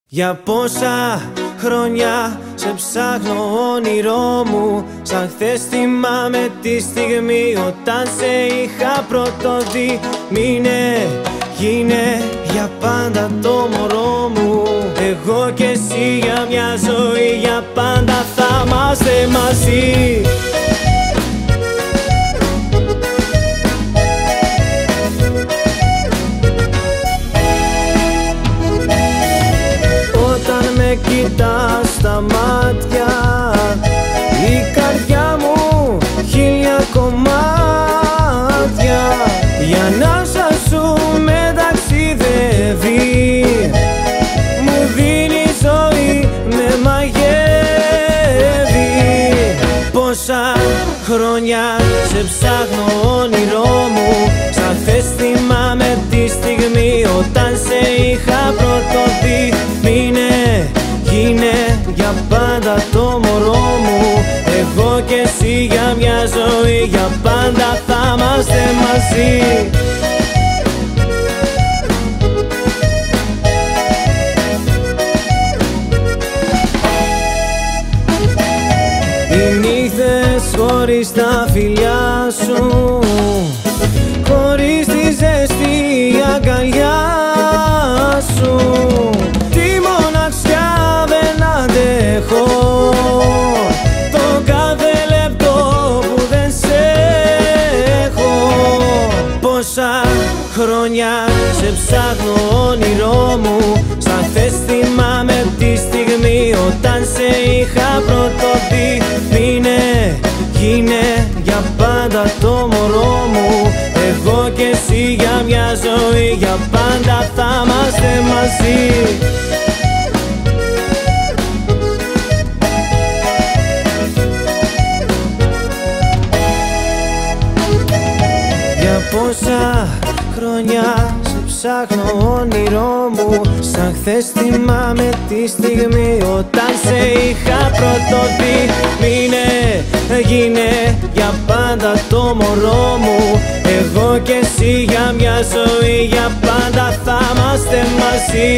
Για πόσα χρόνια σε ψάχνω όνειρό μου, σαν χθες θυμάμαι τη στιγμή όταν σε είχα πρωτοδεί. Μείνε, γίνε για πάντα το μωρό μου. Εγώ και εσύ για μια ζωή, για πάντα θα είμαστε μαζί. Κοιτάς στα μάτια, η καρδιά μου χίλια κομμάτια. Η ανάσα σου με ταξιδεύει, μου δίνει ζωή, με μαγεύει. Πόσα χρόνια σε ψάχνω όνειρό μου, σαν χθες θυμάμαι τη στιγμή όταν σε είχα πρωτοδεί. Μείνε, γίνε για πάντα το μωρό μου. Εγώ και εσύ για μια ζωή, για πάντα θα είμαστε μαζί. Οι νύχτες χωρίς τα φιλιά σου, χωρίς τη ζεστή αγκαλιά σου, τη μοναξιά δεν αντέχω, το κάθε λεπτό που δεν σε έχω. Πόσα χρόνια σε ψάχνω όνειρό μου, σαν χθες θυμάμαι τη στιγμή όταν σε είχα πρωτοδεί. Μείνε, γίνε για πάντα το μωρό μου. Εγώ και εσύ για μια ζωή, για πάντα θα είμαστε μαζί. Για πόσα χρόνια σε ψάχνω όνειρό μου, σαν χθες θυμάμαι τη στιγμή όταν σε είχα πρωτοδεί. Μείνε, γίνε για πάντα το μωρό μου. Εγώ και εσύ για μια ζωή, για πάντα θα είμαστε μαζί.